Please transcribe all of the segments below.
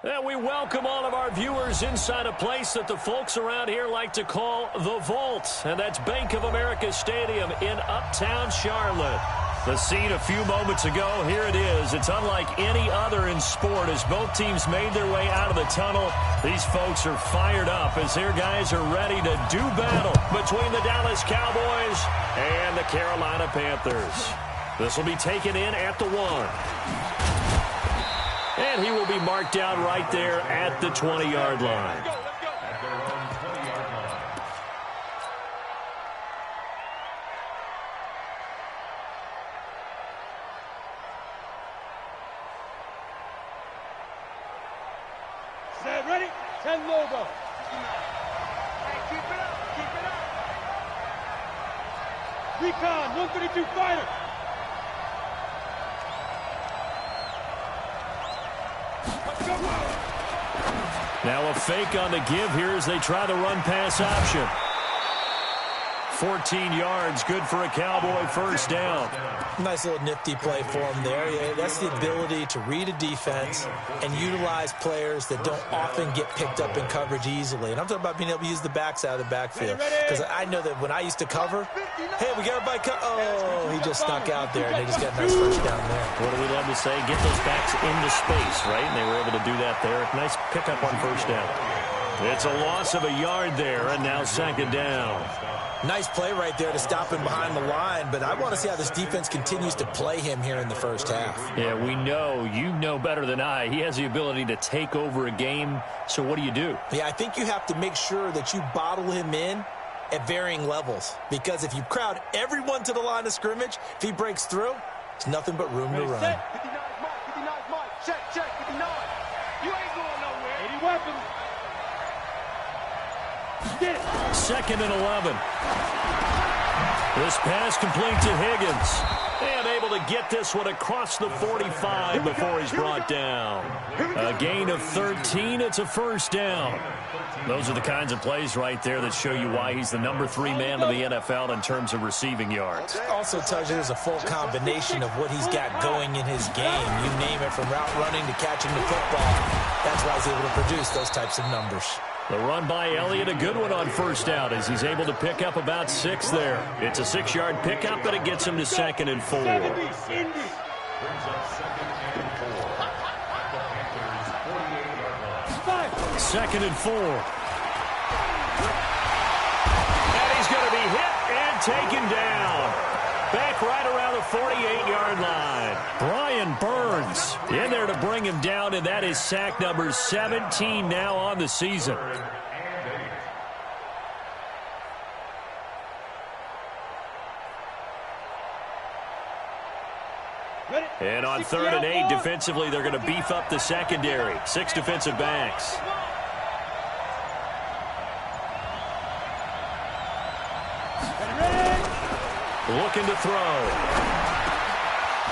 And we welcome all of our viewers inside a place that the folks around here like to call the Vault. And that's Bank of America Stadium in Uptown Charlotte. The scene a few moments ago, here it is. It's unlike any other in sport as both teams made their way out of the tunnel. These folks are fired up as their guys are ready to do battle between the Dallas Cowboys and the Carolina Panthers. This will be taken in at the 1. And he will be marked down right there at the 20-yard line. Set, ready? 10 logo. Keep it up, keep it up. Recon, 132 fighter. Now a fake on the give here as they try the run-pass option. 14 yards, good for a Cowboy first down. Nice little nifty play for him there. Yeah, that's the ability to read a defense and utilize players that don't often get picked up in coverage easily. And I'm talking about being able to use the backs out of the backfield. Because I know that when I used to cover, hey, we got everybody oh, he just snuck out there, and they just got a nice first down there. What do we love to say? Get those backs into space, right? And they were able to do that there. Nice pickup on first down. It's a loss of a yard there, and now second down. Nice play right there to stop him behind the line, but I want to see how this defense continues to play him here in the first half. Yeah, we know, you know better than I, he has the ability to take over a game, so what do you do? Yeah, I think you have to make sure that you bottle him in at varying levels, because if you crowd everyone to the line of scrimmage, if he breaks through, it's nothing but room to run. 59 mark, 59 mark, check, 59. You ain't going nowhere. 80 weapons. Get it. Second and 11. This pass complete to Higgins. And able to get this one across the 45 before he's brought down. A gain of 13. It's a first down. Those are the kinds of plays right there that show you why he's the number 3 man in the NFL in terms of receiving yards. That also tells you there's a full combination of what he's got going in his game. You name it, from route running to catching the football. That's why he's able to produce those types of numbers. The run by Elliott, a good one on first down as he's able to pick up about 6 there. It's a 6-yard pickup, but it gets him to second and 4. Second and 4. And he's going to be hit and taken down. Back right around the 48-yard line. Brian Burns in there to bring him down, and that is sack number 17 now on the season. And on 3rd and 8, defensively, they're going to beef up the secondary. 6 defensive backs. Looking to throw.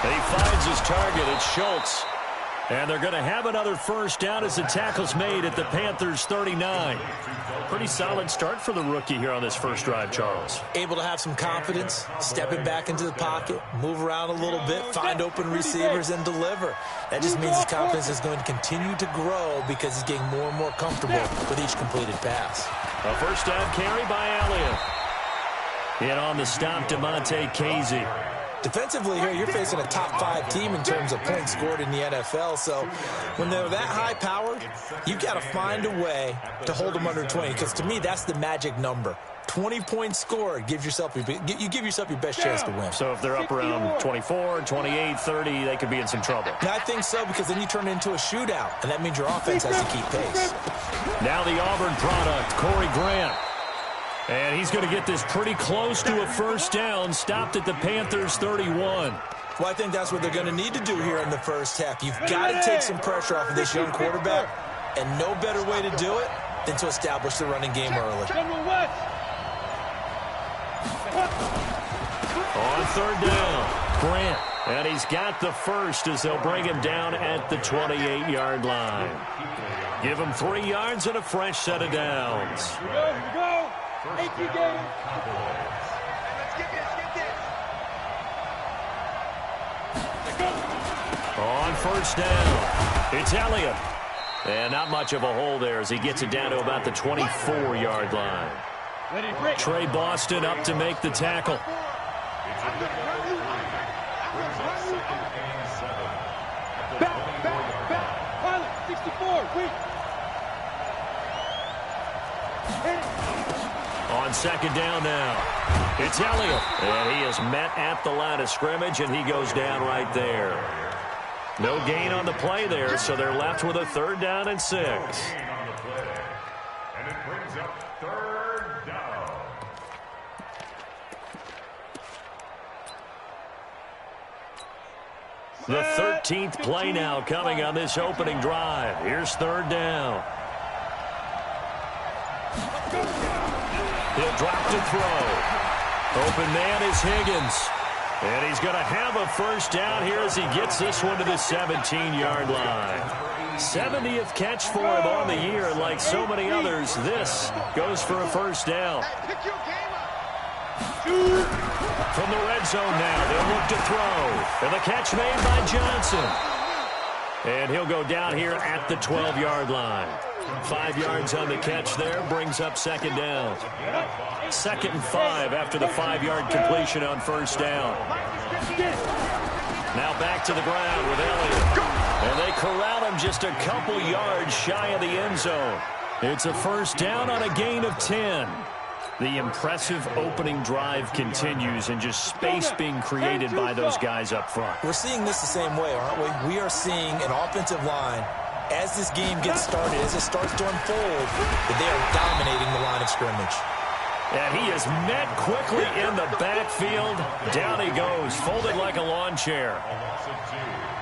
And he finds his target. It's Schultz. And they're going to have another first down as the tackle's made at the Panthers' 39. Pretty solid start for the rookie here on this first drive, Charles. Able to have some confidence, stepping back into the pocket, move around a little bit, find open receivers, and deliver. That just means his confidence is going to continue to grow because he's getting more and more comfortable with each completed pass. A first down carry by Elliott. In on the stop, DeMonte Casey. Defensively here, you're facing a top-5 team in terms of points scored in the NFL. So when they're that high-powered, you've got to find a way to hold them under 20. Because to me, that's the magic number. 20 points scored gives yourself your best chance to win. So if they're up around 24, 28, 30, they could be in some trouble. And I think so, because then you turn it into a shootout, and that means your offense has to keep pace. Now the Auburn product, Corey Grant. And he's going to get this pretty close to a first down, stopped at the Panthers' 31. Well, I think that's what they're going to need to do here in the first half. You've got to take some pressure off of this young quarterback, and no better way to do it than to establish the running game early. On 3rd down, Grant. And he's got the first as they'll bring him down at the 28-yard line. Give him 3 yards and a fresh set of downs. Here we go. 18 games. Let's get this. On first down, it's Elliott. And not much of a hole there as he gets it down to about the 24-yard line. Trey Boston up to make the tackle. Pilot, 64, wait. On second down now, it's Elliott. And he is met at the line of scrimmage, and he goes down right there. No gain on the play there, so they're left with a 3rd down and 6. And it brings up 3rd down. The 13th play now coming on this opening drive. Here's 3rd down. He'll drop to throw. Open man is Higgins. And he's going to have a 1st down here as he gets this one to the 17-yard line. 70th catch for him on the year, and like so many others, this goes for a 1st down. From the red zone now, they'll look to throw. And the catch made by Johnson. And he'll go down here at the 12-yard line. 5 yards on the catch there, brings up 2nd down. 2nd and 5 after the 5-yard completion on 1st down. Now back to the ground with Elliott. And they corral him just a couple yards shy of the end zone. It's a 1st down on a gain of 10. The impressive opening drive continues, and just space being created by those guys up front. We're seeing this the same way, aren't we? We are seeing an offensive line, as this game gets started, as it starts to unfold, that they are dominating the line of scrimmage. And he is met quickly in the backfield. Down he goes, folded like a lawn chair.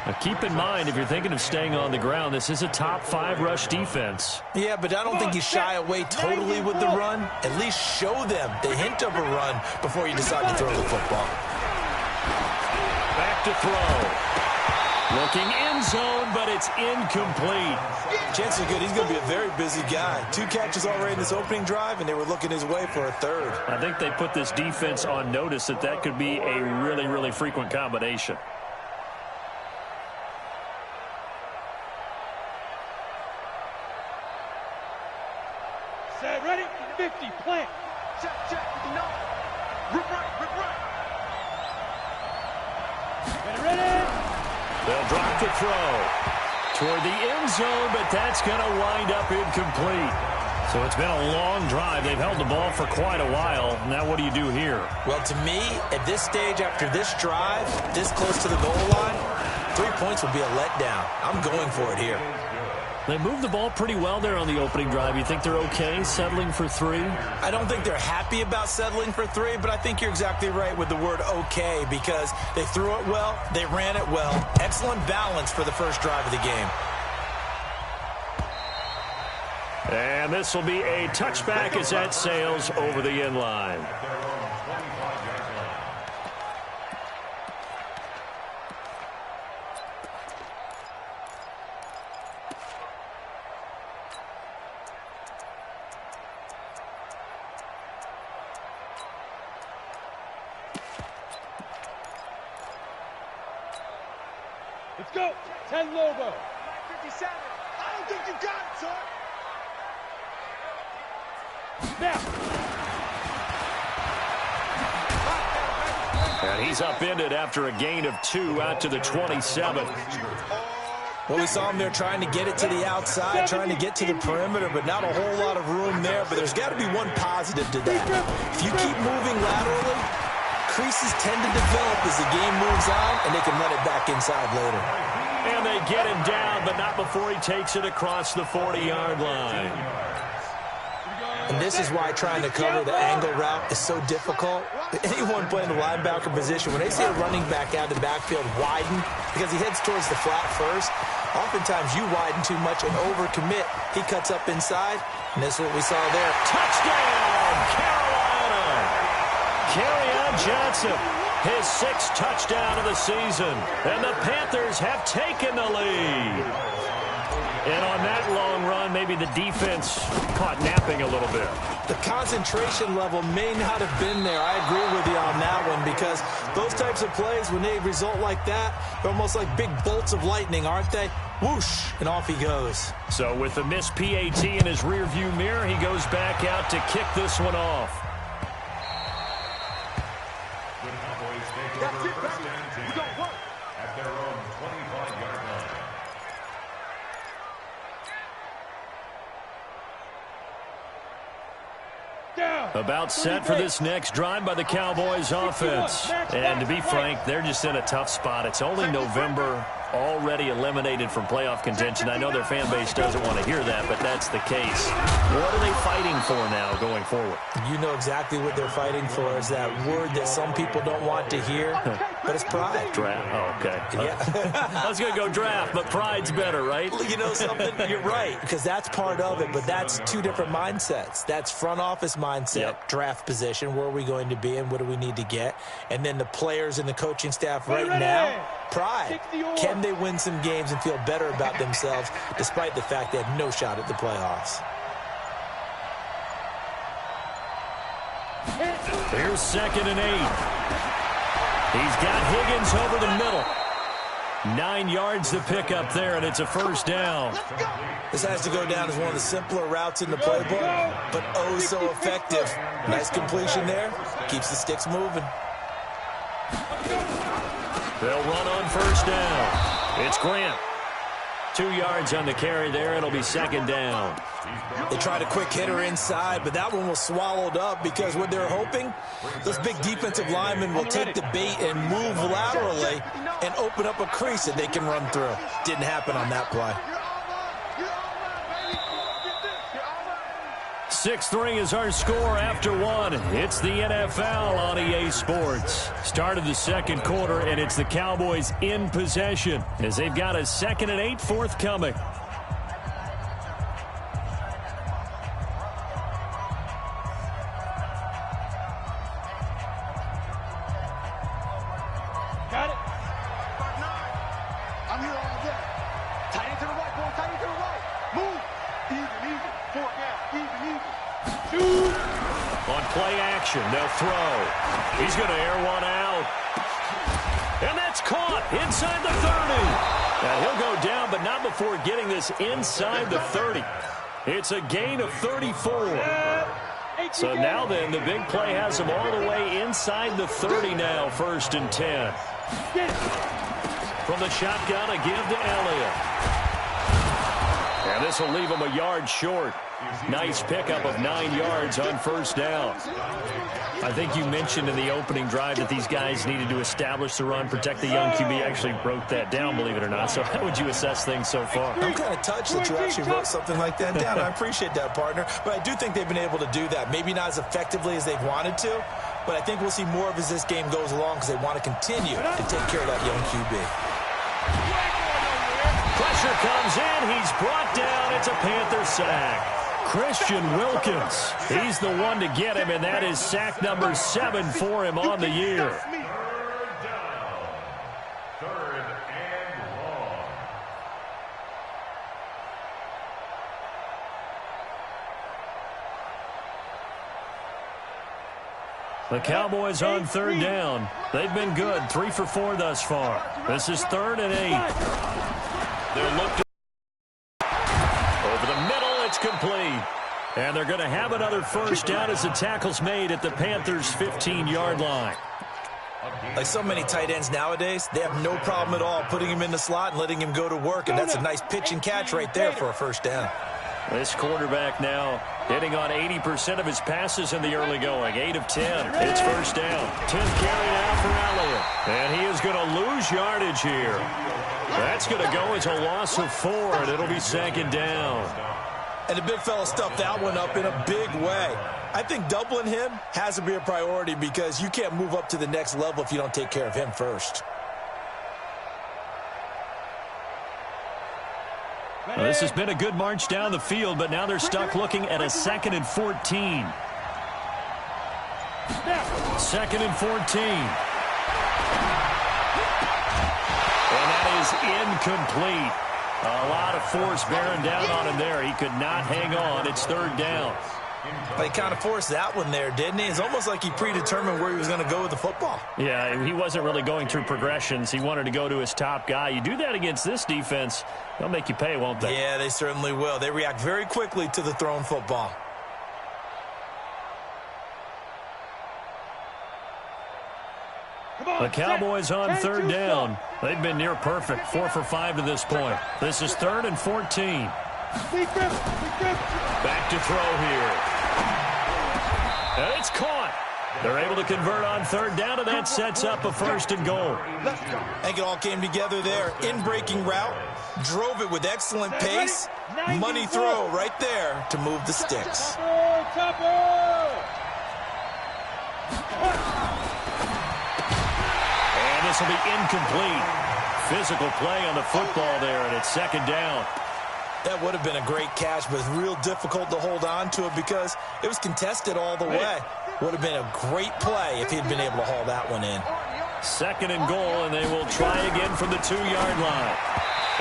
Now keep in mind, if you're thinking of staying on the ground, this is a top 5 rush defense. Yeah, but I don't think you shy away totally with the run. At least show them the hint of a run before you decide to throw the football. Back to throw. Looking end zone, but it's incomplete. Chances are good he's going to be a very busy guy. 2 catches already in this opening drive, and they were looking his way for a 3rd. I think they put this defense on notice that could be a really, really frequent combination. Set, ready, 50, plant. Check, 59. Rip right. Ready. They'll drop to throw toward the end zone, but that's going to wind up incomplete. So it's been a long drive. They've held the ball for quite a while. Now what do you do here? Well, to me, at this stage, after this drive, this close to the goal line, 3 points would be a letdown. I'm going for it here. They moved the ball pretty well there on the opening drive. You think they're okay settling for 3? I don't think they're happy about settling for 3, but I think you're exactly right with the word okay, because they threw it well, they ran it well. Excellent balance for the first drive of the game. And this will be a touchback as that sails over the end line. Let's go. 10 Lobo. 57. I don't think you got it, son. Now. And he's upended after a gain of 2 out to the 27. Well, we saw him there trying to get it to the outside, trying to get to the perimeter, but not a whole lot of room there. But there's got to be one positive to that. If you keep moving laterally, creases tend to develop as the game moves on, and they can run it back inside later. And they get him down, but not before he takes it across the 40-yard line. And this is why trying to cover the angle route is so difficult. Anyone playing the linebacker position, when they see a running back out of the backfield widen, because he heads towards the flat first, oftentimes you widen too much and overcommit. He cuts up inside, and this is what we saw there. Touchdown, Carolina! Kerryon Johnson, his 6th touchdown of the season, and the Panthers have taken the lead. And on that long run, maybe the defense caught napping a little bit. The concentration level may not have been there. I agree with you on that one, because those types of plays, when they result like that, they're almost like big bolts of lightning, aren't they? Whoosh, and off he goes. So with the missed PAT in his rearview mirror, he goes back out to kick this one off. The Cowboys take over first and 10 at their own 25-yard line. About set for this next drive by the Cowboys offense. And to be frank, they're just in a tough spot. It's only November, already eliminated from playoff contention. I know their fan base doesn't want to hear that, but that's the case. What are they fighting for now going forward? You know exactly what they're fighting for. Is that word that some people don't want to hear, but it's pride. Draft. Oh, okay. Yeah. I was going to go draft, but pride's better, right? You know something? You're right, because that's part of it, but that's two different mindsets. That's front office mindset, draft position, where are we going to be and what do we need to get? And then the players and the coaching staff right now, pride. Can they win some games and feel better about themselves despite the fact they had no shot at the playoffs? Here's 2nd and 8. He's got Higgins over the middle. 9 yards to pick up there, and it's a first down. This has to go down as one of the simpler routes in the playbook, but oh so effective. Nice completion there. Keeps the sticks moving. They'll run on first down. It's Grant. 2 yards on the carry there. It'll be 2nd down. They tried a quick hitter inside, but that one was swallowed up because what they're hoping, those big defensive linemen will take the bait and move laterally and open up a crease that they can run through. Didn't happen on that play. 6-3 is our score after one. It's the NFL on EA Sports. Start of the second quarter, and it's the Cowboys in possession as they've got a 2nd and 8 forthcoming. Got it. I'm here all day. Tight end to the right, boy. Tight end to the right. Move. Even. 4 down. Even. On play action, they'll throw. He's going to air one out. And that's caught inside the 30. Now he'll go down, but not before getting this inside the 30. It's a gain of 34. So now then, the big play has him all the way inside the 30 now, 1st and 10. From the shotgun, a give to Elliott. And this will leave him a yard short. Nice pickup of 9 yards on first down. I think you mentioned in the opening drive that these guys needed to establish the run, protect the young QB. Actually wrote that down, believe it or not. So how would you assess things so far? I'm kind of touched that you actually wrote something like that down. I appreciate that, partner. But I do think they've been able to do that. Maybe not as effectively as they've wanted to, but I think we'll see more of as this game goes along because they want to continue to take care of that young QB. Pressure comes in. He's brought down. It's a Panther sack. Christian Wilkins, he's the one to get him, and that is sack number 7 for him on the year. 3rd down. 3rd and long. The Cowboys on 3rd down. They've been good, 3 for 4 thus far. This is 3rd and 8. They'll look to over the middle. It's complete. And they're going to have another first down as the tackle's made at the Panthers' 15-yard line. Like so many tight ends nowadays, they have no problem at all putting him in the slot and letting him go to work, and that's a nice pitch and catch right there for a first down. This quarterback now hitting on 80% of his passes in the early going. 8 of 10. It's first down. 10th carry now for Elliott. And he is going to lose yardage here. That's going to go as a loss of 4, and it'll be 2nd down. And the big fella stuffed that one up in a big way. I think doubling him has to be a priority because you can't move up to the next level if you don't take care of him first. Well, this has been a good march down the field, but now they're stuck looking at a 2nd and 14. 2nd and 14. And that is incomplete. A lot of force bearing down on him there. He could not hang on. It's third down. He kind of forced that one there, didn't he? It's almost like he predetermined where he was going to go with the football. Yeah, he wasn't really going through progressions. He wanted to go to his top guy. You do that against this defense, they'll make you pay, won't they? Yeah, they certainly will. They react very quickly to the thrown football. The Cowboys on third down. They've been near perfect, 4 for 5 to this point. This is 3rd and 14. Back to throw here. And it's caught. They're able to convert on third down, and that sets up a 1st and goal. I think it all came together there. In-breaking route, drove it with excellent pace. Money throw right there to move the sticks. And this will be incomplete. Physical play on the football there, and it's 2nd down. That would have been a great catch, but it's real difficult to hold on to it because it was contested all the way. Would have been a great play if he'd been able to haul that one in. 2nd and goal, and they will try again from the 2-yard line.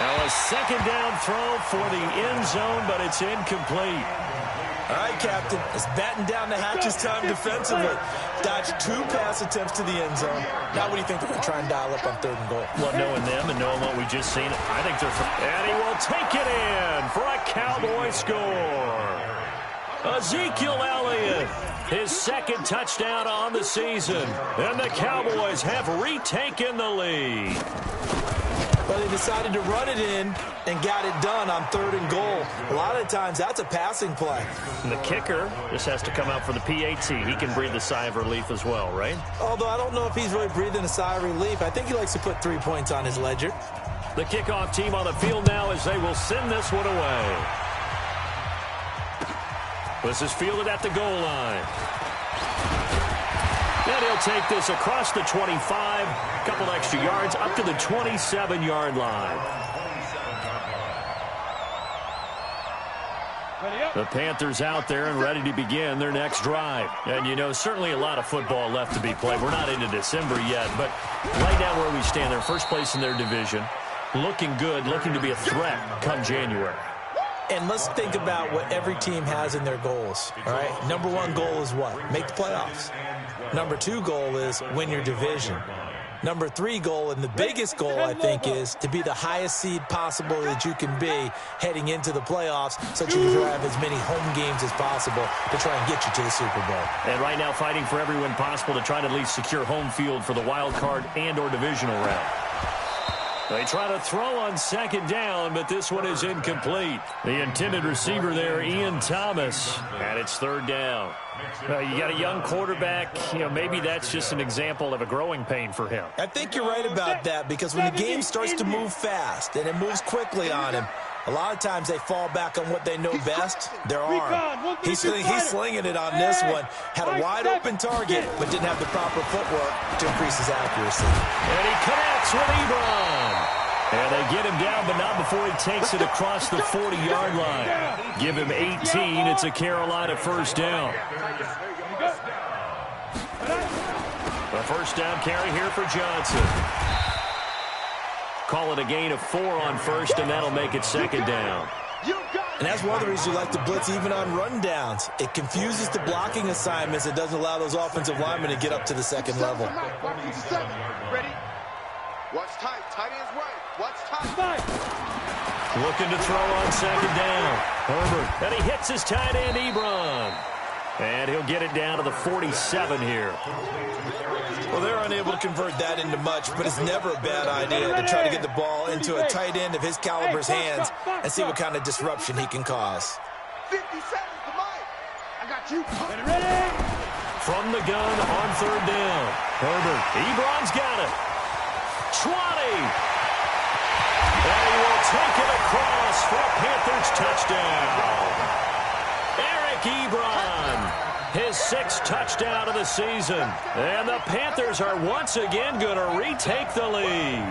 Now a 2nd down throw for the end zone, but it's incomplete. All right, Captain, it's batten down the hatches time defensively. Dodged 2 pass attempts to the end zone. Now what do you think they're going to try and dial up on 3rd and goal? Well, knowing them and knowing what we just seen, I think they're... And he will take it in for a Cowboy score. Ezekiel Elliott, his 2nd touchdown on the season. And the Cowboys have retaken the lead. Well, they decided to run it in and got it done on 3rd and goal. A lot of times, that's a passing play. And the kicker just has to come out for the PAT. He can breathe a sigh of relief as well, right? Although I don't know if he's really breathing a sigh of relief. I think he likes to put 3 points on his ledger. The kickoff team on the field now as they will send this one away. This is fielded at the goal line. And he'll take this across the 25, a couple extra yards, up to the 27-yard line. The Panthers out there and ready to begin their next drive. And, you know, certainly a lot of football left to be played. We're not into December yet, but right now where we stand, they're first place in their division, looking good, looking to be a threat come January. And let's think about what every team has in their goals, all right? Number 1 goal is what? Make the playoffs. Number 2 goal is win your division. Number 3 goal, and the biggest goal, I think, is to be the highest seed possible that you can be heading into the playoffs so that you can have as many home games as possible to try and get you to the Super Bowl. And right now fighting for every win possible to try to at least secure home field for the wild card and or divisional round. They try to throw on 2nd down, but this one is incomplete. The intended receiver there, Ian Thomas, and it's 3rd down. You got a young quarterback. You know, maybe that's just an example of a growing pain for him. I think you're right about that because when the game starts to move fast and it moves quickly on him, a lot of times they fall back on what they know best, their arm. He's slinging it on this one. Had a wide-open target, but didn't have the proper footwork to increase his accuracy. And he connects with Ebron. And they get him down, but not before he takes it across the 40-yard line. Give him 18. It's a Carolina 1st down. The 1st down carry here for Johnson. Call it a gain of 4 on 1st, and that'll make it 2nd down. And that's one of the reasons you like to blitz even on rundowns. It confuses the blocking assignments. It doesn't allow those offensive linemen to get up to the 2nd level. Ready? Watch tight. Tight ends right. Watch tight. Looking to throw on 2nd down. Herbert. And he hits his tight end, Ebron. And he'll get it down to the 47 here. Well, they're unable to convert that into much, but it's never a bad idea to try to get the ball into a tight end of his caliber's hands and see what kind of disruption he can cause. 50 seconds to Mike. I got you. Ready? From the gun on 3rd down. Herbert. Ebron's got it. 20. And he will take it across for a Panthers touchdown. Eric Ebron. His 6th touchdown of the season. And the Panthers are once again going to retake the lead.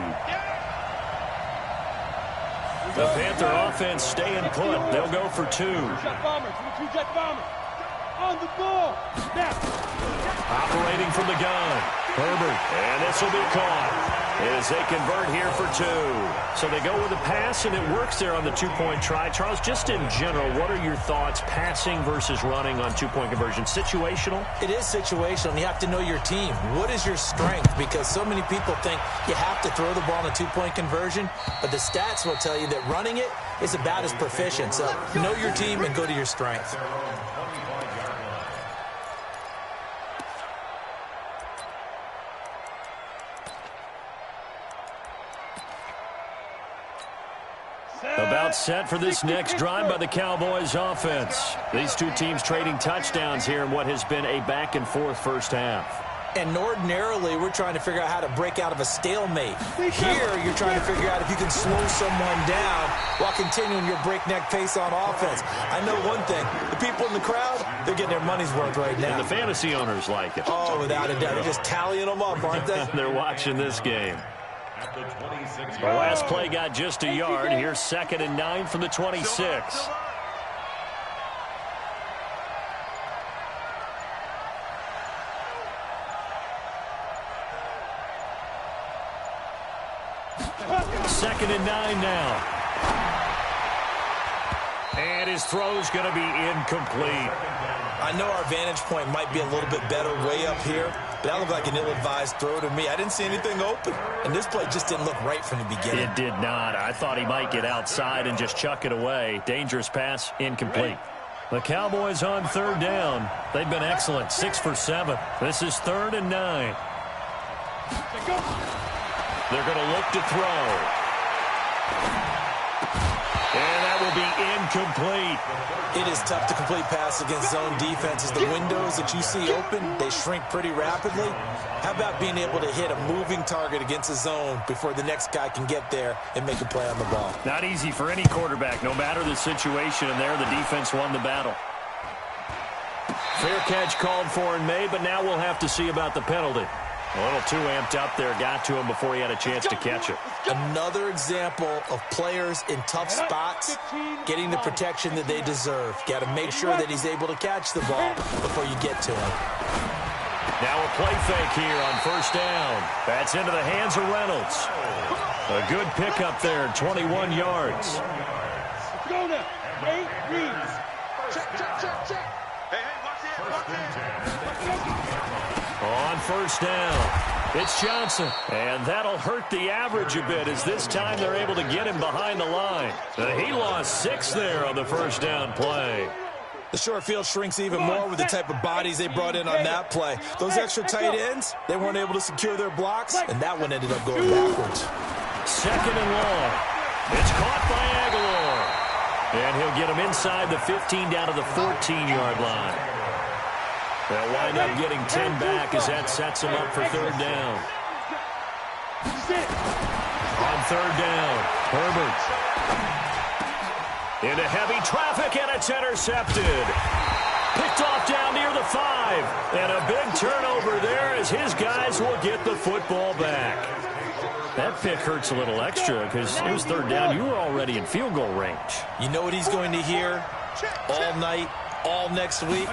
The Panther offense staying put. They'll go for 2. Jet bombers. 2 jet bombers. On the ball. Now. Operating from the gun. Herbert. And this will be caught. as they convert here for 2. So they go with a pass, and it works there on the two-point try. Charles, just in general, what are your thoughts passing versus running on two-point conversion? Situational? It is situational, and you have to know your team. What is your strength? Because so many people think you have to throw the ball on a two-point conversion, but the stats will tell you that running it is about as proficient. So know your team and go to your strength. About set for this next drive by the Cowboys offense. These two teams trading touchdowns here in what has been a back-and-forth first half. And ordinarily, we're trying to figure out how to break out of a stalemate. Here, you're trying to figure out if you can slow someone down while continuing your breakneck pace on offense. I know one thing. The people in the crowd, they're getting their money's worth right now. And the fantasy owners like it. Oh, without a doubt. They're just tallying them up, aren't they? They're watching this game. The last play got just a yard. Here's 2nd and 9 from the 26. Second and 9 now. And his throw's going to be incomplete. I know our vantage point might be a little bit better way up here, but that looked like an ill-advised throw to me. I didn't see anything open, and this play just didn't look right from the beginning. It did not. I thought he might get outside and just chuck it away. Dangerous pass, incomplete. The Cowboys on 3rd down. They've been excellent, 6 for 7. This is 3rd and 9. They're going to look to throw. And that will be incomplete. It is tough to complete pass against zone defenses. The windows that you see open, they shrink pretty rapidly. How about being able to hit a moving target against a zone before the next guy can get there and make a play on the ball? Not easy for any quarterback, no matter the situation, and there the defense won the battle. Fair catch called for and made, but now we'll have to see about the penalty. A little too amped up there, got to him before he had a chance to catch it. Another example of players in tough spots getting the protection that they deserve. Got to make sure that he's able to catch the ball before you get to him. Now a play fake here on 1st down. That's into the hands of Reynolds. A good pickup there, 21 yards. Go now. 8 reads. Check. Hey, watch it. On 1st down, it's Johnson. And that'll hurt the average a bit as this time they're able to get him behind the line. He lost 6 there on the 1st down play. The short field shrinks even more with the type of bodies they brought in on that play. Those extra tight ends, they weren't able to secure their blocks, and that one ended up going backwards. 2nd and long. It's caught by Aguilar. And he'll get him inside the 15 down to the 14-yard line. They'll wind up getting 10 back as that sets them up for 3rd down. On 3rd down, Herbert. Into heavy traffic, and it's intercepted. Picked off down near the 5. And a big turnover there as his guys will get the football back. That pick hurts a little extra because it was 3rd down. You were already in field goal range. You know what he's going to hear all night, all next week?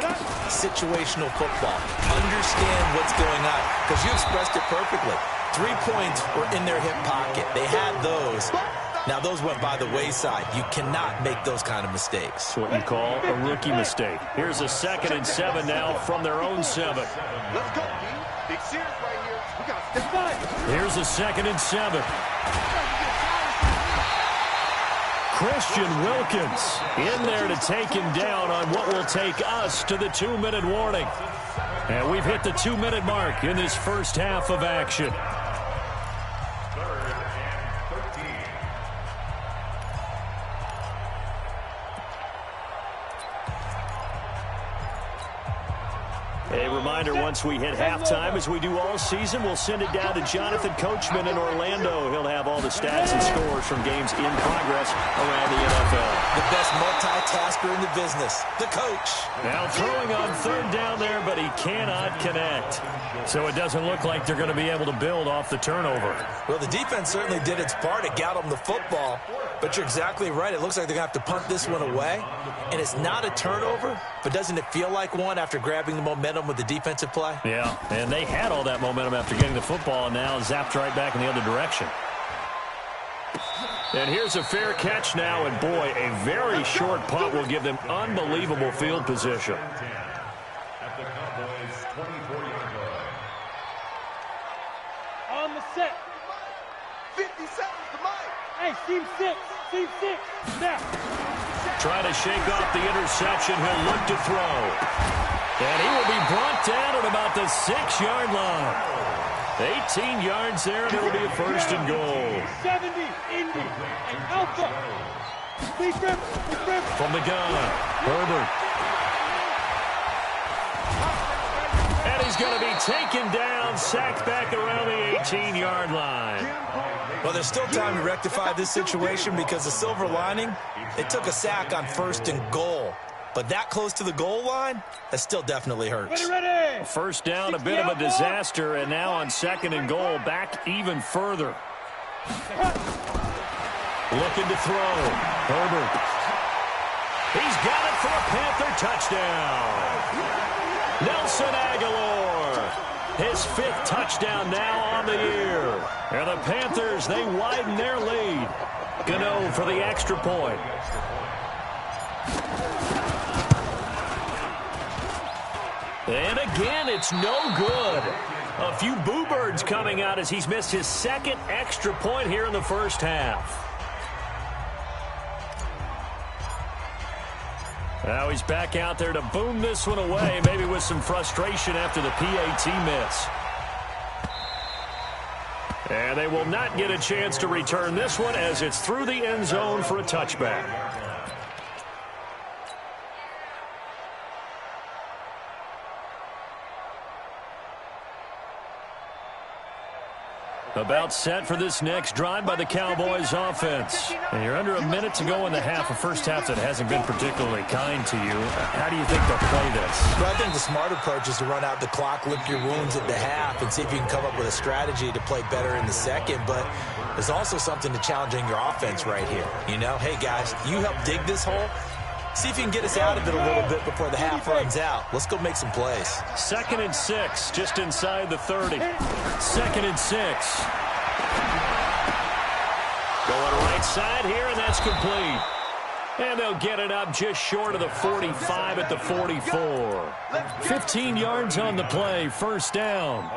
Situational football. Understand what's going on, because you expressed it perfectly. 3 points were in their hip pocket. They had those. Now, those went by the wayside. You cannot make those kind of mistakes. It's what you call a rookie mistake. Here's a 2nd and 7 now from their own 7. Let's go, D. Big series right here. We got to step back. Here's a 2nd and 7. Christian Wilkins in there to take him down on what will take us to the 2-minute warning. And we've hit the 2-minute mark in this first half of action. 3rd and 13. A reminder, once we hit halftime, as we do all season, we'll send it down to Jonathan Coachman in Orlando. He'll have all the stats and scores from games in progress around the NFL. The best multitasker in the business, the coach. Now throwing on 3rd down there, but he cannot connect. So it doesn't look like they're going to be able to build off the turnover. Well, the defense certainly did its part. It got them the football. But you're exactly right. It looks like they're going to have to punt this one away. And it's not a turnover, but doesn't it feel like one after grabbing the momentum momentum with the defensive play. Yeah, and they had all that momentum after getting the football, and now zapped right back in the other direction. And here's a fair catch now, and boy, a very short punt will give them unbelievable field position. At the Cowboys' 24-yard line. On the set. 50 seconds to Mike. Hey, team 6. Team 6. Now. Trying to shake off the interception. He'll look to throw. And he will be brought down at about the 6-yard line. 18 yards there, and it'll be a first and goal. 70, Indy, and Alpha. Big rip. From the gun, Herbert. And he's going to be taken down, sacked back around the 18-yard line. Well, there's still time to rectify this situation because the silver lining, it took a sack on 1st and goal. But that close to the goal line, that still definitely hurts. Ready. First down, a bit of a disaster, and now on 2nd and goal, back even further. Looking to throw. Herbert. He's got it for a Panther touchdown. Nelson Aguilar. His 5th touchdown now on the year. And the Panthers, they widen their lead. Gano for the extra point. And again, it's no good. A few boo birds coming out as he's missed his 2nd extra point here in the first half. Now he's back out there to boom this one away, maybe with some frustration after the PAT miss. And they will not get a chance to return this one as it's through the end zone for a touchback. About set for this next drive by the Cowboys offense. And you're under a minute to go in the half, a first half that hasn't been particularly kind to you. How do you think they'll play this? Well, I think the smart approach is to run out the clock, lick your wounds at the half, and see if you can come up with a strategy to play better in the second. But there's also something to challenging your offense right here. You know, hey, guys, you help dig this hole. See if you can get us out of it a little bit before the half runs out. Let's go make some plays. 2nd and 6, just inside the 30. 2nd and 6. Going right side here, and that's complete. And they'll get it up just short of the 45 at the 44. 15 yards on the play, first down.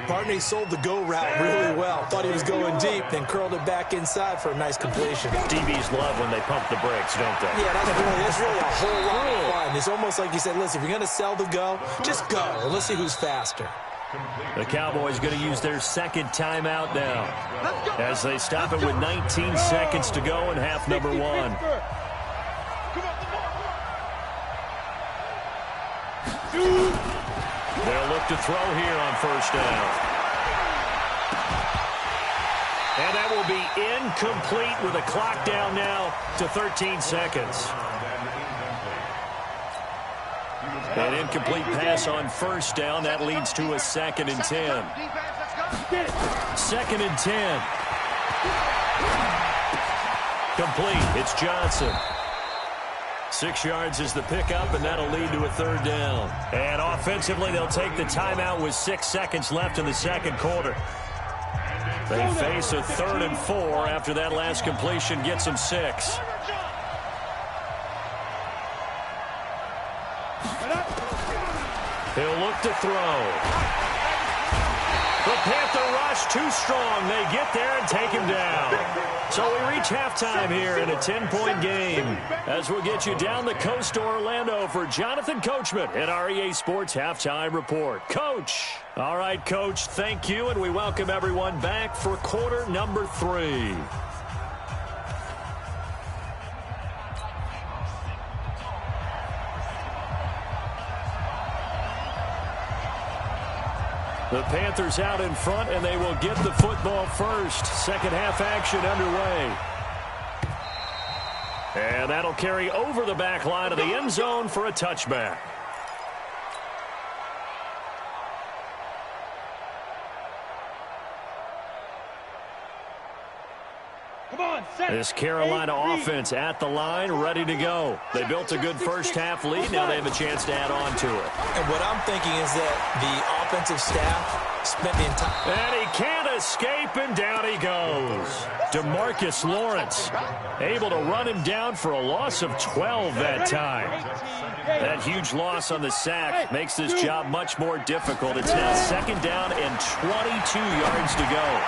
Partney sold the go route really well. Thought he was going deep, then curled it back inside for a nice completion. DBs love when they pump the brakes, don't they? Yeah, that's really a whole lot of fun. It's almost like you said, listen, if you're going to sell the go, just go, and let's see who's faster. The Cowboys going to use their 2nd timeout now as they stop it with 19 seconds to go in half number 1. They'll look to throw here on first down. And that will be incomplete with a clock down now to 13 seconds. An incomplete pass on first down. That leads to a 2nd and 10. 2nd and 10. Complete. It's Johnson. 6 yards is the pickup, and that'll lead to a 3rd down. And offensively, they'll take the timeout with 6 seconds left in the 2nd quarter. They face a 3rd and 4 after that last completion gets them 6. He'll look to throw. The Panther rush too strong. They get there and take him down. So we reach halftime here in a 10-point game as we'll get you down the coast to Orlando for Jonathan Coachman at our EA Sports Halftime Report. Coach. All right, Coach, thank you, and we welcome everyone back for quarter number 3. The Panthers out in front, and they will get the football first. Second half action underway. And that'll carry over the back line of the end zone for a touchback. Come on, This Carolina offense at the line, ready to go. They built a good first-half lead. Now they have a chance to add on to it. And what I'm thinking is that the offensive staff spent the entire... And he can't escape, and down he goes. DeMarcus Lawrence able to run him down for a loss of 12 that time. That huge loss on the sack makes this job much more difficult. It's now 2nd down and 22 yards to go.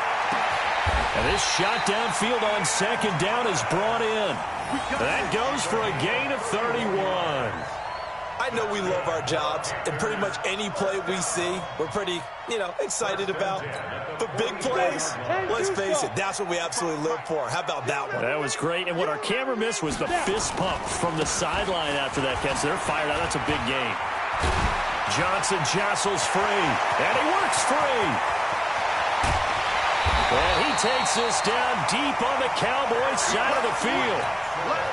And this shot downfield on 2nd down is brought in. That goes for a gain of 31. I know we love our jobs, and pretty much any play we see, we're pretty, excited about. But big plays, let's face it, that's what we absolutely live for. How about that one? That was great, and what our camera missed was the fist pump from the sideline after that catch. They're fired out. That's a big gain. Johnson jostles free, and he works free. And he takes this down deep on the Cowboys' side of the field.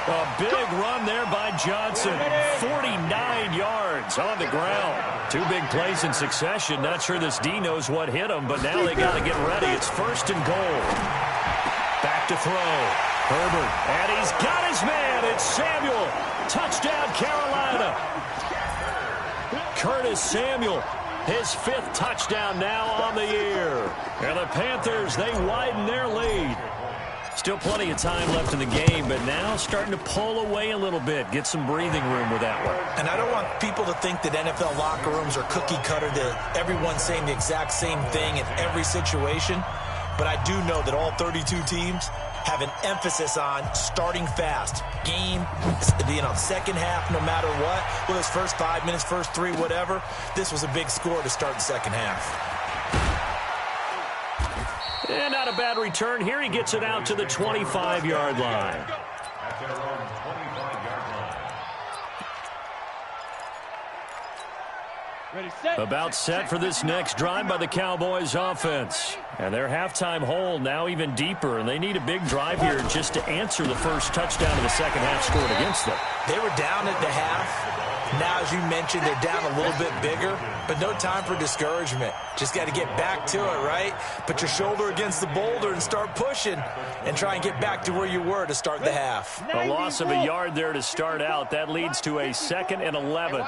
A big run there by Johnson. 49 yards on the ground. 2 big plays in succession. Not sure this D knows what hit him, but now they got to get ready. It's 1st and goal. Back to throw. Herbert. And he's got his man. It's Samuel. Touchdown, Carolina. Curtis Samuel. His 5th touchdown now on the year. And the Panthers, they widen their lead. Still plenty of time left in the game, but now starting to pull away a little bit. Get some breathing room with that one. And I don't want people to think that NFL locker rooms are cookie cutter, that everyone's saying the exact same thing in every situation. But I do know that all 32 teams have an emphasis on starting fast. Game, second half, no matter what. Well, it's first 5 minutes, first 3, whatever. This was a big score to start the second half. And not a bad return here. He gets it out to the 25-yard line. At their own 25-yard line. About set for this next drive by the Cowboys offense. And their halftime hole now even deeper, and they need a big drive here just to answer the first touchdown of the second half scored against them. They were down at the half. Now, as you mentioned, they're down a little bit bigger, but no time for discouragement. Just got to get back to it, right? Put your shoulder against the boulder and start pushing and try and get back to where you were to start the half. A loss of a yard there to start out. That leads to a 2nd and 11.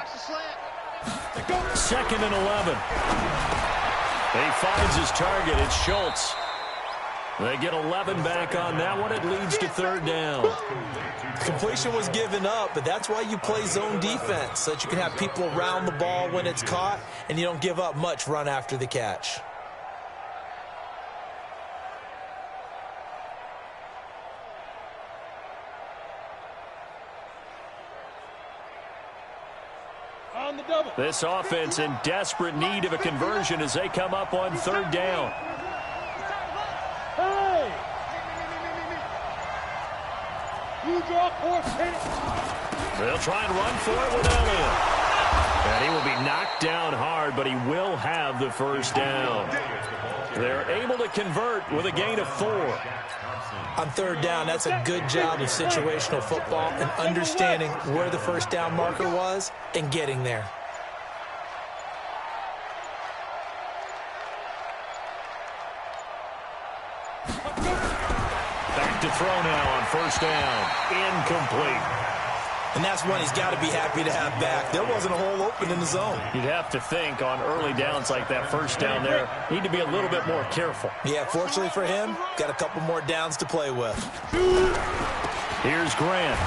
2nd and 11. He finds his target. It's Schultz. They get 11 back on that one. It leads to 3rd down. Completion was given up, but that's why you play zone defense, so that you can have people around the ball when it's caught, and you don't give up much run after the catch. On the double. This offense in desperate need of a conversion as they come up on 3rd down. Hey! You draw 4 minutes. They'll try and run for it with Elliott. And he will be knocked down hard, but he will have the first down. They're able to convert with a gain of 4. On 3rd down, that's a good job of situational football and understanding where the first down marker was and getting there. Back to throw now on 1st down. Incomplete. And that's one he's got to be happy to have back. There wasn't a hole open in the zone. You'd have to think on early downs like that 1st down there, need to be a little bit more careful. Yeah, fortunately for him, got a couple more downs to play with. Here's Grant.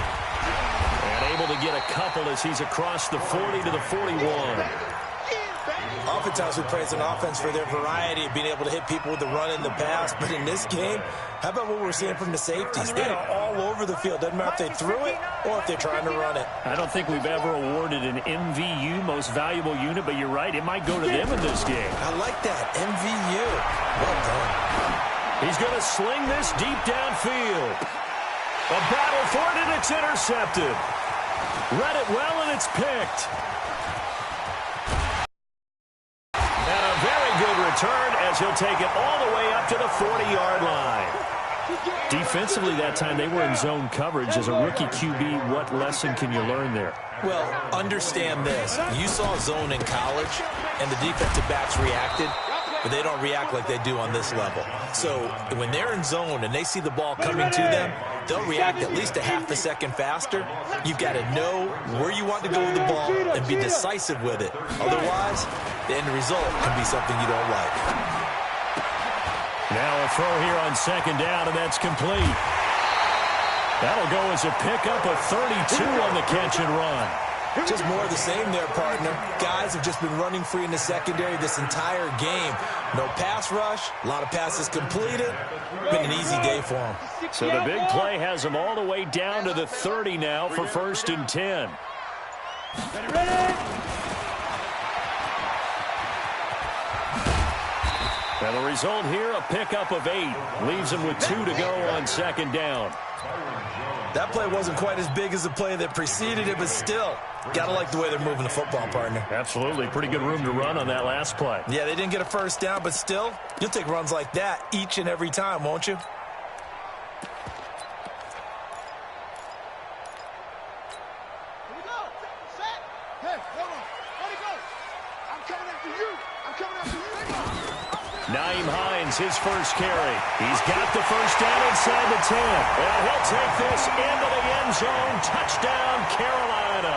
And able to get a couple as he's across the 40 to the 41. Oftentimes we praise an offense for their variety of being able to hit people with the run and the pass. But in this game, how about what we're seeing from the safeties? They are all over the field. Doesn't matter if they threw it or if they're trying to run it. I don't think we've ever awarded an MVU, most valuable unit, but you're right, it might go to them in this game. I like that, MVU. Well done. He's going to sling this deep downfield. A battle for it, and it's intercepted. Read it well, and it's picked. And a very good return as he'll take it all the way up to the 40-yard line. Defensively that time, they were in zone coverage. As a rookie QB, what lesson can you learn there? Well, understand this. You saw zone in college, and the defensive backs reacted. but they don't react like they do on this level. So when they're in zone and they see the ball coming to them, they'll react at least a half a second faster. You've got to know where you want to go with the ball and be decisive with it. Otherwise, the end result can be something you don't like. Now a throw here on second down, and that's complete. That'll go as a pickup of 32 on the catch and run. Just more of the same there, partner. Guys have just been running free in the secondary this entire game. No pass rush, a lot of passes completed. Been an easy day for them. So the big play has them all the way down to the 30 now for 1st and 10. Ready? And the result here, a pickup of 8. Leaves them with 2 to go on second down. That play wasn't quite as big as the play that preceded it, but still, got to like the way they're moving the football, partner. Absolutely. Pretty good room to run on that last play. Yeah, they didn't get a first down, but still, you'll take runs like that each and every time, won't you? Naeem Hines, his first carry. He's got the first down inside the 10. And he'll take this into the end zone. Touchdown, Carolina.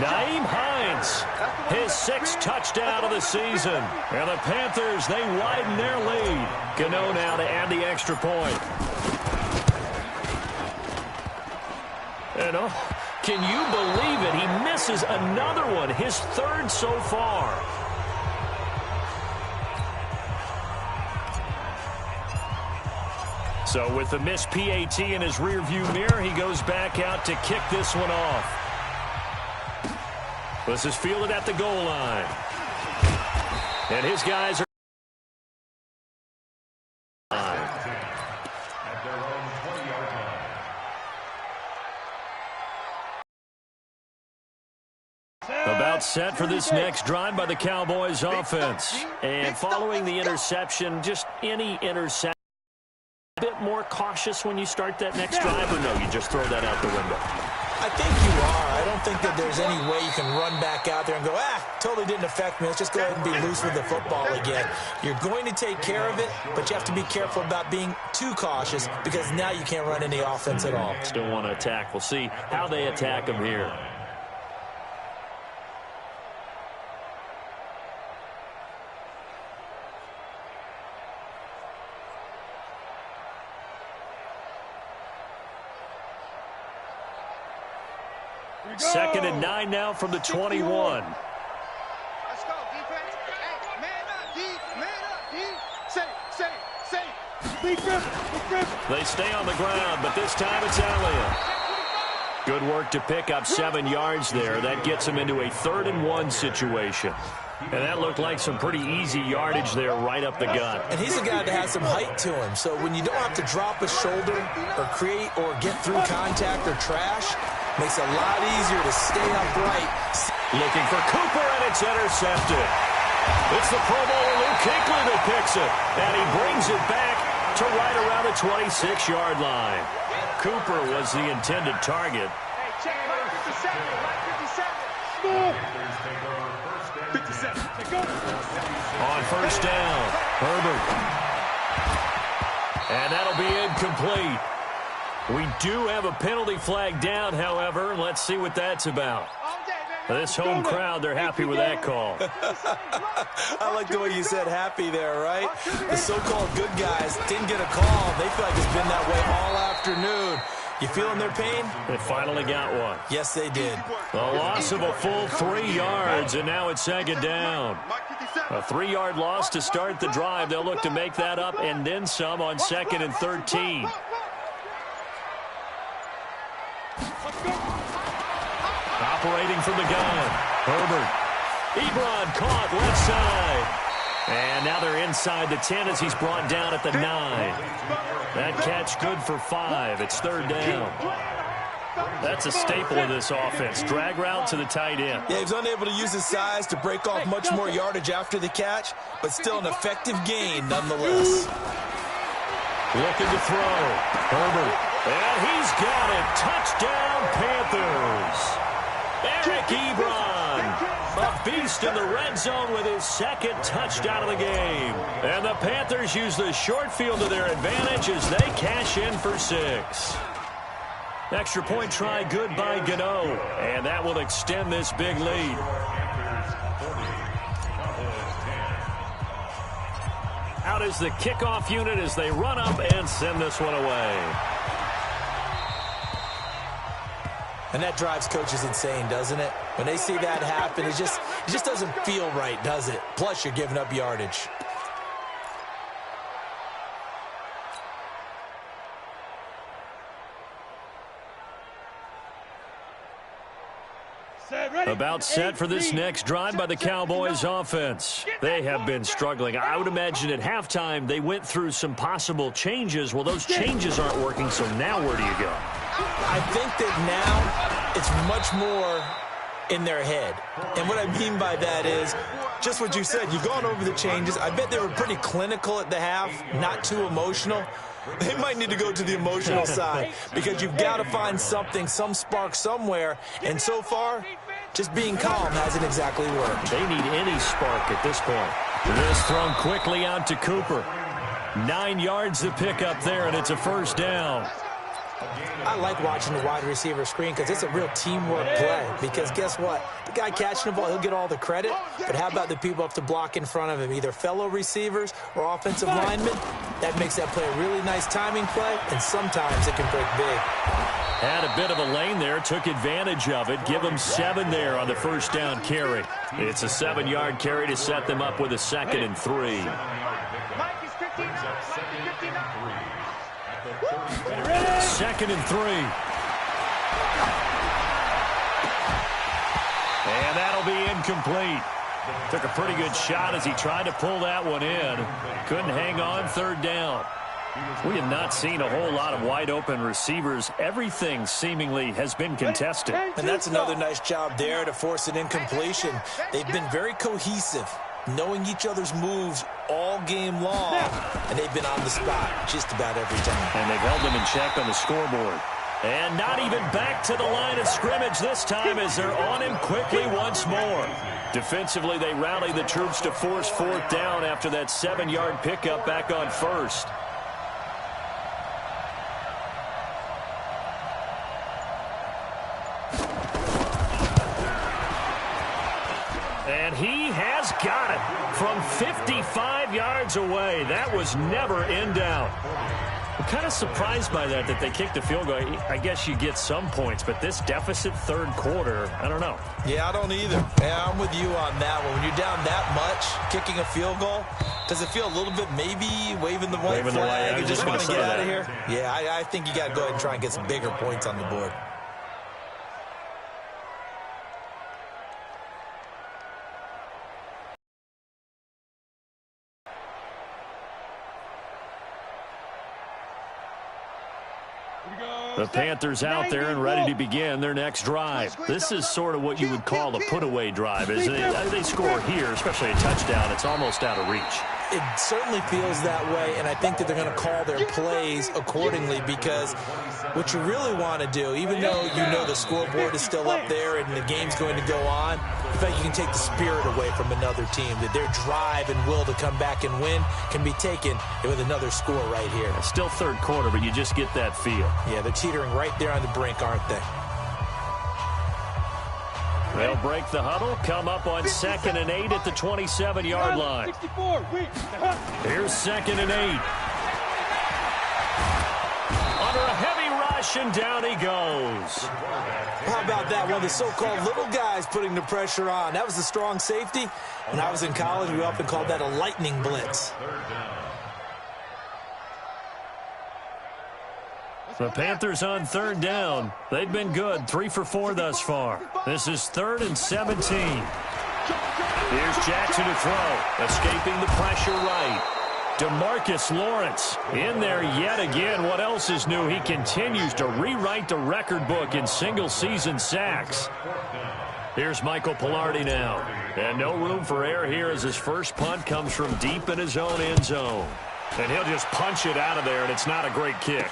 Naeem Hines, his 6th touchdown of the season. And the Panthers, they widen their lead. Gano now to add the extra point. And can you believe it? He misses another one, his 3rd so far. So with the missed PAT in his rearview mirror, he goes back out to kick this one off. This is fielded at the goal line. And his guys are at their own 20-yard line. about set for this next drive by the Cowboys offense. And following the interception, just any interception. Bit more cautious when you start that next drive, or no, you just throw that out the window? I think you are. I don't think that there's any way you can run back out there and go, totally didn't affect me. Let's just go ahead and be loose with the football again. You're going to take care of it, but you have to be careful about being too cautious because now you can't run any offense at all. Still want to attack. We'll see how they attack them here. Second and 9 now from the 21. Let's go, defense. Hey, man up, D. Man up, D. Safe. Big grip. They stay on the ground, but this time it's Elliott. Good work to pick up 7 yards there. That gets him into a 3rd and 1 situation. And that looked like some pretty easy yardage there right up the gut. And he's a guy that has some height to him. So when you don't have to drop a shoulder or create or get through contact or trash, makes it a lot easier to stay upright. Looking for Cooper, and it's intercepted. It's the Pro Bowler Luke Kuechly that picks it. And he brings it back to right around the 26-yard line. Cooper was the intended target. Hey, check right 57. Move. 57. On first down, Herbert. And that'll be incomplete. We do have a penalty flag down, however. Let's see what that's about. This home crowd, they're happy with that call. I like the way you said happy there, right? The so-called good guys didn't get a call. They feel like it's been that way all afternoon. You feeling their pain? They finally got one. Yes, they did. The loss of a full 3 yards, and now it's second down. A 3-yard loss to start the drive. They'll look to make that up and then some on 2nd and 13. Operating from the gun, Herbert. Ebron caught left side. And now they're inside the 10 as he's brought down at the 9. That catch good for 5. It's 3rd down. That's a staple of this offense. Drag route to the tight end. Yeah, he was unable to use his size to break off much more yardage after the catch, but still an effective gain nonetheless. Looking to throw. Herbert. And he's got it. Touchdown, Panthers. Eric Ebron A beast in the red zone with his second touchdown of the game. And the Panthers use the short field to their advantage as they cash in for 6. Extra point try good by Gano. And that will extend this big lead. Out is the kickoff unit as they run up and send this one away. And that drives coaches insane, doesn't it? When they see that happen, it just doesn't feel right, does it? Plus, you're giving up yardage. About set for this next drive by the Cowboys offense. They have been struggling. I would imagine at halftime they went through some possible changes. Well, those changes aren't working, so now where do you go? I think that now it's much more in their head. And what I mean by that is just what you said. You've gone over the changes. I bet they were pretty clinical at the half, not too emotional. They might need to go to the emotional side because you've got to find something, some spark somewhere. And so far, just being calm hasn't exactly worked. They need any spark at this point. This thrown quickly out to Cooper. 9 yards to pick up there, and it's a first down. I like watching the wide receiver screen because it's a real teamwork play. Because guess what? The guy catching the ball, he'll get all the credit. But how about the people up to block in front of him, either fellow receivers or offensive linemen? That makes that play a really nice timing play, and sometimes it can break big. Had a bit of a lane there, took advantage of it. Give them 7 there on the first down carry. It's a 7-yard carry to set them up with a 2nd and 3. Second and 3. And that'll be incomplete. Took a pretty good shot as he tried to pull that one in. Couldn't hang on, 3rd down. We have not seen a whole lot of wide-open receivers. Everything seemingly has been contested. And that's another nice job there to force an incompletion. They've been very cohesive, knowing each other's moves all game long, and they've been on the spot just about every time. And they've held them in check on the scoreboard. And not even back to the line of scrimmage this time as they're on him quickly once more. Defensively, they rally the troops to force 4th down after that 7-yard pickup back on 1st. And he has got it from 55 yards away. That was never in doubt. I'm kind of surprised by that they kicked the field goal. I guess you get some points, but this deficit 3rd quarter, I don't know. Yeah, I don't either. Yeah, I'm with you on that one. When you're down that much, kicking a field goal, does it feel a little bit maybe waving the white flag and just want to get out of here? Yeah, I think you got to go ahead and try and get some bigger points on the board. The Panthers out there and ready to begin their next drive. This is sort of what you would call a put-away drive. As they score here, especially a touchdown, it's almost out of reach. It certainly feels that way, and I think that they're going to call their plays accordingly because what you really want to do, even though you know the scoreboard is still up there and the game's going to go on, I think you can take the spirit away from another team, that their drive and will to come back and win can be taken with another score right here. It's still 3rd quarter, but you just get that feel. Yeah, they're teetering right there on the brink, aren't they? They'll break the huddle, come up on 2nd and 8 at the 27-yard line. Here's 2nd and 8. Under a heavy rush, and down he goes. How about that? One of the so-called little guys putting the pressure on. That was the strong safety. When I was in college, we often called that a lightning blitz. The Panthers on 3rd down. They've been good, 3 for 4 thus far. This is 3rd and 17. Here's Jackson to throw, escaping the pressure right. DeMarcus Lawrence in there yet again. What else is new? He continues to rewrite the record book in single-season sacks. Here's Michael Pilardi now. And no room for error here as his first punt comes from deep in his own end zone. And he'll just punch it out of there, and it's not a great kick.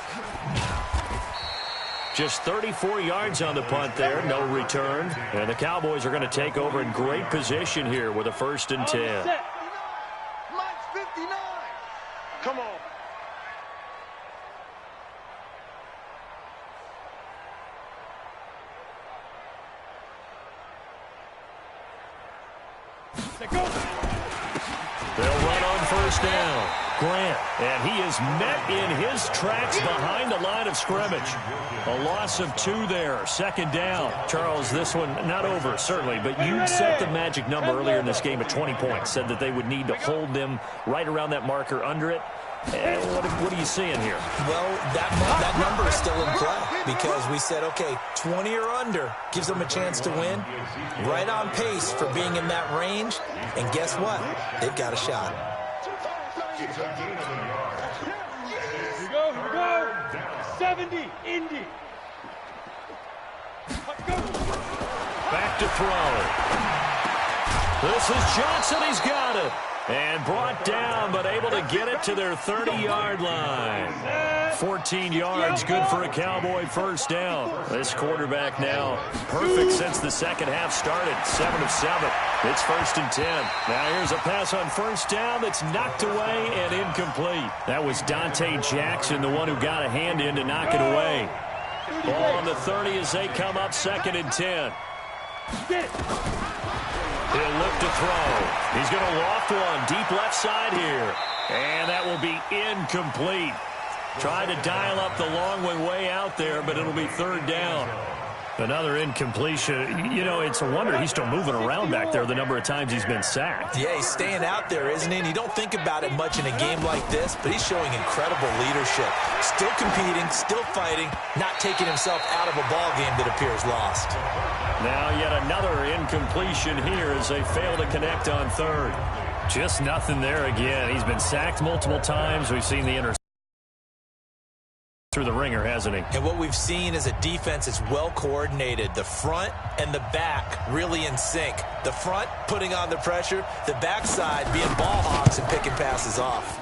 Just 34 yards on the punt there, no return. And the Cowboys are going to take over in great position here with a 1st and 10. Mine's 59. Come on. They'll run on 1st down. Grant, and he is met in his tracks behind the line of scrimmage. A loss of 2 there, 2nd down. Charles, this one not over, certainly, but you set the magic number earlier in this game at 20 points, said that they would need to hold them right around that marker under it. And what are you seeing here? Well, that number is still in play because we said, okay, 20 or under gives them a chance to win. Right on pace for being in that range. And guess what? They've got a shot. Here we go. 70, Indy. Back to throw. This is Johnson. He's got it. And brought down, but able to get it to their 30-yard line. 14 yards, good for a Cowboy 1st down. This quarterback now perfect since the 2nd half started. 7 of 7. It's 1st and 10. Now here's a pass on 1st down that's knocked away and incomplete. That was Dante Jackson, the one who got a hand in to knock it away. Ball on the 30 as they come up 2nd and 10. He'll look to throw. He's going to loft one deep left side here. And that will be incomplete. Tried to dial up the long one way out there, but it'll be 3rd down. Another incompletion. You know, it's a wonder he's still moving around back there the number of times he's been sacked. Yeah, he's staying out there, isn't he? And you don't think about it much in a game like this, but he's showing incredible leadership. Still competing, still fighting, not taking himself out of a ball game that appears lost. Now yet another incompletion here as they fail to connect on 3rd. Just nothing there again. He's been sacked multiple times. We've seen the interception through the ringer, hasn't he? And what we've seen is a defense that's well coordinated. The front and the back really in sync. The front putting on the pressure, the backside being ball hawks and picking passes off.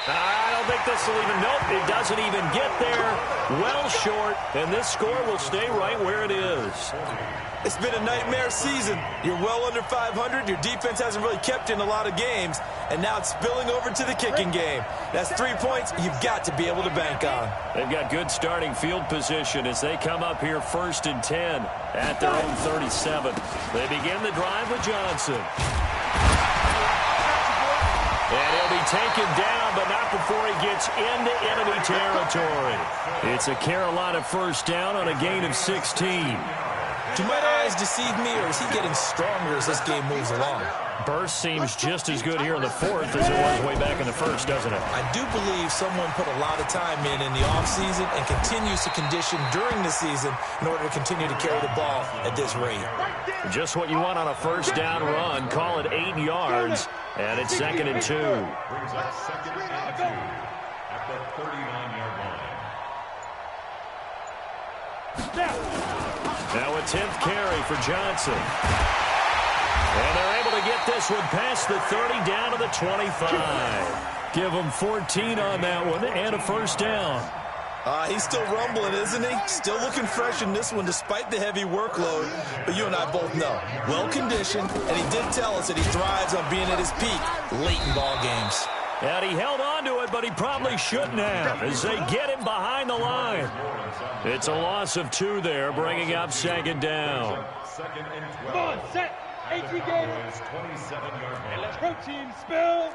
I don't think this will even, nope, it doesn't even get there. Well short, and this score will stay right where it is. It's been a nightmare season. You're well under 500. Your defense hasn't really kept you in a lot of games, and now it's spilling over to the kicking game. That's 3 points you've got to be able to bank on. They've got good starting field position as they come up here 1st and 10 at their own 37. They begin the drive with Johnson. And he'll be taken down, but not before he gets into enemy territory. It's a Carolina 1st down on a gain of 16. Do my eyes deceive me, or is he getting stronger as this game moves along? Burst seems just as good here in the 4th as it was way back in the 1st, doesn't it? I do believe someone put a lot of time in the offseason and continues to condition during the season in order to continue to carry the ball at this rate. Just what you want on a 1st down run. Call it 8 yards, and it's 2nd and 2. Brings up 2nd and 2 at the 39-yard line. Now a 10th carry for Johnson. And they're able to get this one past the 30 down to the 25. Give them 14 on that one and a 1st down. He's still rumbling, isn't he? Still looking fresh in this one despite the heavy workload. But you and I both know, well-conditioned, and he did tell us that he thrives on being at his peak late in ball games. And he held on to it, but he probably shouldn't have as they get him behind the line. It's a loss of 2 there, bringing up 2nd down. Come on, set. 18 Gators. And let's go, team. Spill.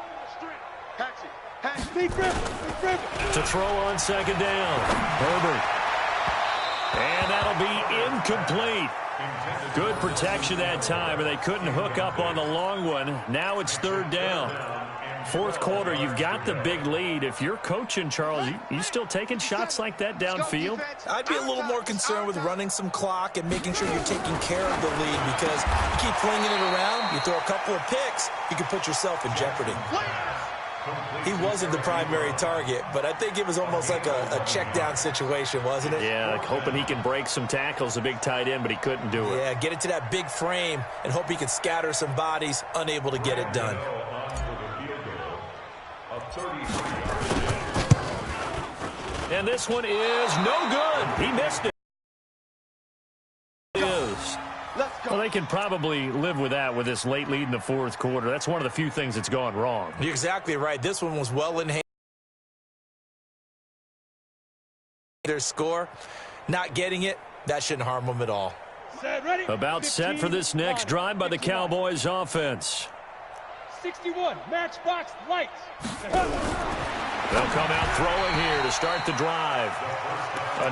Big river. To throw on 2nd down. Herbert. And that'll be incomplete. Good protection that time, and they couldn't hook up on the long one. Now it's 3rd down. 4th quarter, you've got the big lead. If you're coaching, Charles, you still taking shots like that downfield? I'd be a little more concerned with running some clock and making sure you're taking care of the lead, because you keep flinging it around, you throw a couple of picks, you can put yourself in jeopardy. He wasn't the primary target, but I think it was almost like a check down situation, wasn't it? Yeah, like hoping he can break some tackles, a big tight end, but he couldn't do it. Yeah, get it to that big frame and hope he can scatter some bodies, unable to get it done. And this one is no good. He missed it. Well, they can probably live with that with this late lead in the fourth quarter. That's one of the few things that's gone wrong. You're exactly right. This one was well in hand. Their score, not getting it, that shouldn't harm them at all. About set for this next drive by the Cowboys offense. 61, matchbox lights. They'll come out throwing here to start the drive.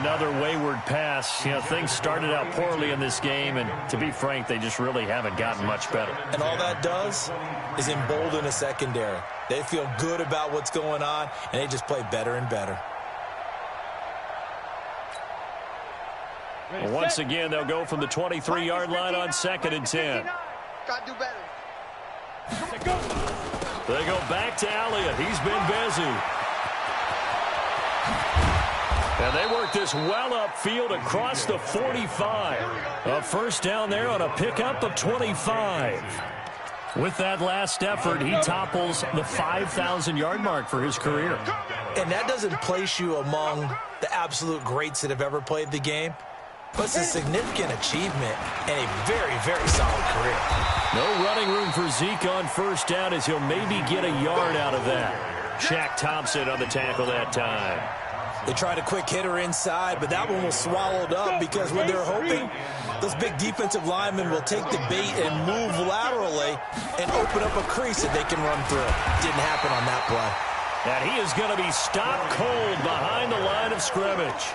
Another wayward pass. You know, things started out poorly in this game, and to be frank, they just really haven't gotten much better. And all that does is embolden a secondary. They feel good about what's going on, and they just play better and better. Well, once again, they'll go from the 23-yard line on 2nd and 10. Got to do better. They go back to Elliott. He's been busy. And they work this well upfield across the 45. A first down there on a pickup of 25. With that last effort, he topples the 5,000-yard mark for his career. And that doesn't place you among the absolute greats that have ever played the game. But it's a significant achievement and a very, very solid career. No running room for Zeke on first down as he'll maybe get a yard out of that. Shaq Thompson on the tackle that time. They tried a quick hitter inside, but that one was swallowed up because when they're hoping those big defensive linemen will take the bait and move laterally and open up a crease that they can run through. Didn't happen on that play. And he is going to be stopped cold behind the line of scrimmage.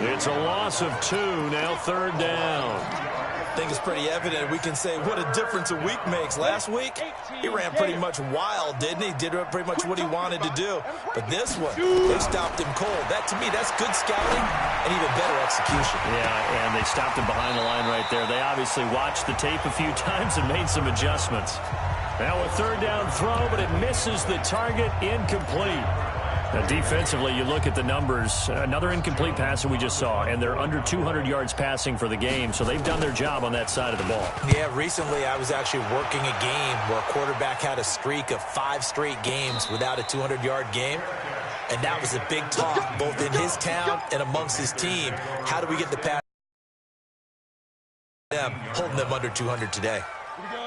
It's a loss of 2, now 3rd down. I think it's pretty evident. We can say what a difference a week makes. Last week, he ran pretty much wild, didn't he? Did pretty much what he wanted to do. But this one, they stopped him cold. That, to me, that's good scouting and even better execution. Yeah, and they stopped him behind the line right there. They obviously watched the tape a few times and made some adjustments. Now a 3rd down throw, but it misses the target, incomplete. Now defensively, you look at the numbers. Another incomplete pass that we just saw, and they're under 200 yards passing for the game, so they've done their job on that side of the ball. Yeah, recently I was actually working a game where a quarterback had a streak of 5 straight games without a 200-yard game, and that was a big talk, both in his town and amongst his team. How do we get the pass? Holding them under 200 today.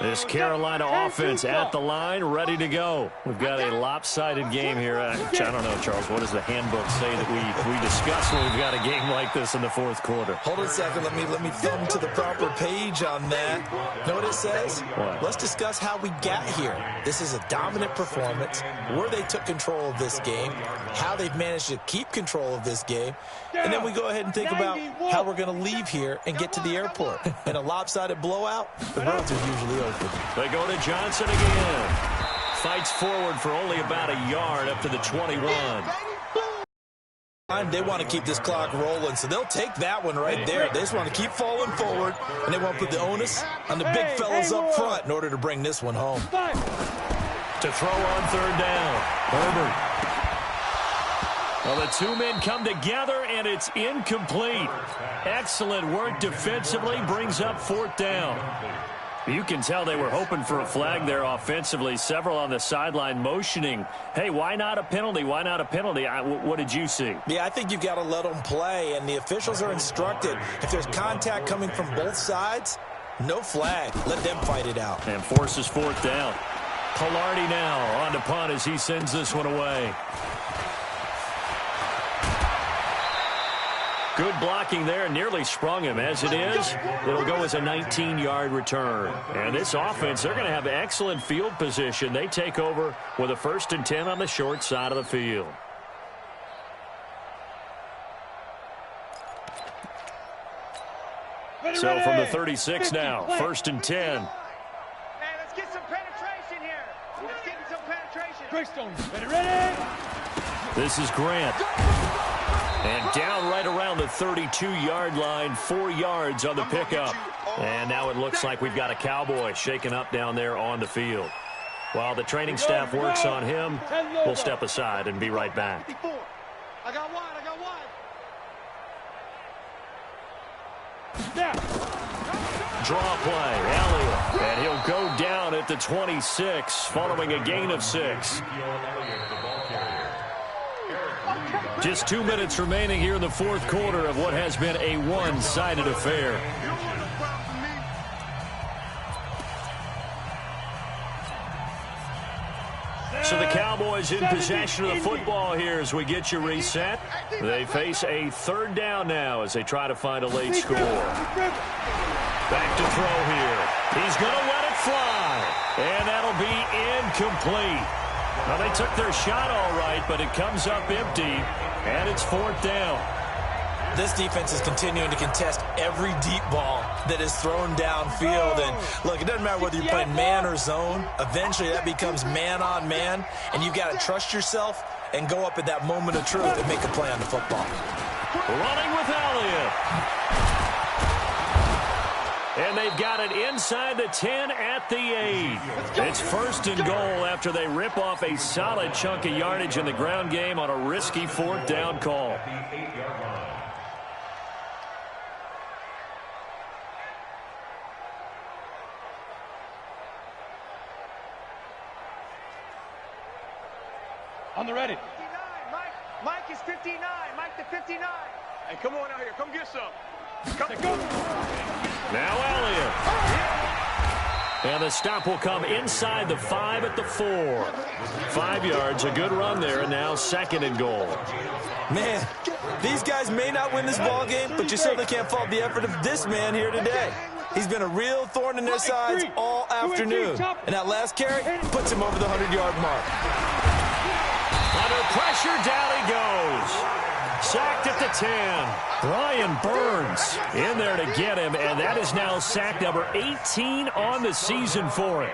This Carolina offense at the line, ready to go. We've got a lopsided game here. I don't know, Charles, what does the handbook say that we discuss when we've got a game like this in the fourth quarter? Hold on a second. Let me thumb to the proper page on that. Know what it says? What? Let's discuss how we got here. This is a dominant performance, where they took control of this game, how they've managed to keep control of this game, and then we go ahead and think about how we're going to leave here and get to the airport. In a lopsided blowout, the roads are usually open. They go to Johnson again. Fights forward for only about a yard up to the 21. They want to keep this clock rolling, so they'll take that one right there. They just want to keep falling forward, and they want to put the onus on the big fellas up front in order to bring this one home. To throw on 3rd down. Herbert. Well, the two men come together, and it's incomplete. Excellent work defensively, brings up 4th down. You can tell they were hoping for a flag there offensively. Several on the sideline motioning, hey, why not a penalty? Why not a penalty? What did you see? Yeah, I think you've got to let them play, and the officials are instructed. If there's contact coming from both sides, no flag. Let them fight it out. And forces 4th down. Pilardi now on to punt as he sends this one away. Good blocking there, nearly sprung him. As it is, it'll go as a 19-yard return. And this offense, they're going to have excellent field position. They take over with a 1st and 10 on the short side of the field. So from the 36 now, 1st and 10. Man, let's get some penetration here. Let's get some penetration. Ready? This is Grant. And down right around the 32-yard line, 4 yards on the pickup. And now it looks like we've got a Cowboy shaken up down there on the field. While the training staff works on him, we'll step aside and be right back. I got one. Draw play, Elliott. And he'll go down at the 26 following a gain of 6. Just 2 minutes remaining here in the fourth quarter of what has been a one-sided affair. So the Cowboys in possession of the football here as we get you reset. They face a third down now as they try to find a late score. Back to throw here. He's going to let it fly. And that'll be incomplete. Well, they took their shot all right, but it comes up empty, and it's fourth down. This defense is continuing to contest every deep ball that is thrown downfield. And, look, it doesn't matter whether you're playing man or zone. Eventually, that becomes man on man, and you've got to trust yourself and go up at that moment of truth and make a play on the football. Running with Elliott. And they've got it inside the 10 at the 8. It's first and goal after they rip off a solid chunk of yardage in the ground game on a risky fourth down call. On the ready. 59, Mike is 59. Mike to 59. Hey, come on out here. Come get some. Come. Now Elliott. And the stop will come inside the 5 at the 4. 5 yards, a good run there, and now second and goal. Man, these guys may not win this ball game, but you certainly can't fault the effort of this man here today. He's been a real thorn in their sides all afternoon. And that last carry puts him over the 100-yard mark. Under pressure, down he goes. Sacked at the 10. Brian Burns in there to get him, and that is now sack number 18 on the season for him.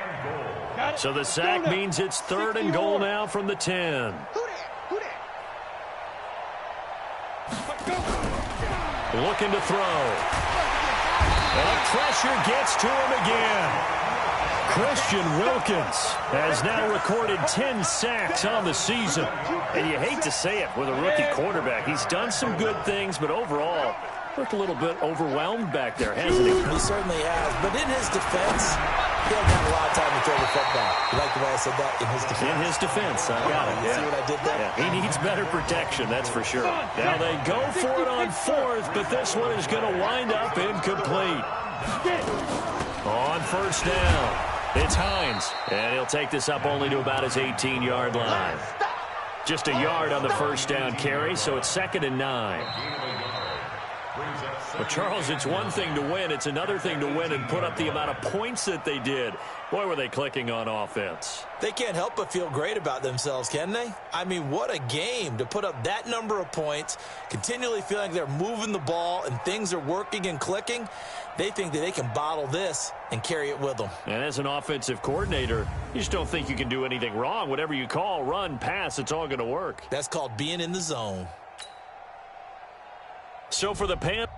So the sack means it's third and goal now from the 10. Looking to throw. And pressure gets to him again. Christian Wilkins has now recorded 10 sacks on the season. And you hate to say it with a rookie quarterback. He's done some good things, but overall, looked a little bit overwhelmed back there, hasn't he? He certainly has. But in his defense, he hasn't had a lot of time to throw the football. You like the way I said that? In his defense. In his defense, I got it. See what I did there? Yeah, he needs better protection, that's for sure. Now they go for it on fourth, but this one is going to wind up incomplete. On first down. It's Hines, and he'll take this up only to about his 18-yard line. Just a yard on the first down carry, so it's second and 9. Well, Charles, it's one thing to win. It's another thing to win and put up the amount of points that they did. Boy, were they clicking on offense. They can't help but feel great about themselves, can they? I mean, what a game to put up that number of points, continually feeling like they're moving the ball and things are working and clicking. They think that they can bottle this and carry it with them. And as an offensive coordinator, you just don't think you can do anything wrong. Whatever you call, run, pass, it's all going to work. That's called being in the zone. So for the Panthers.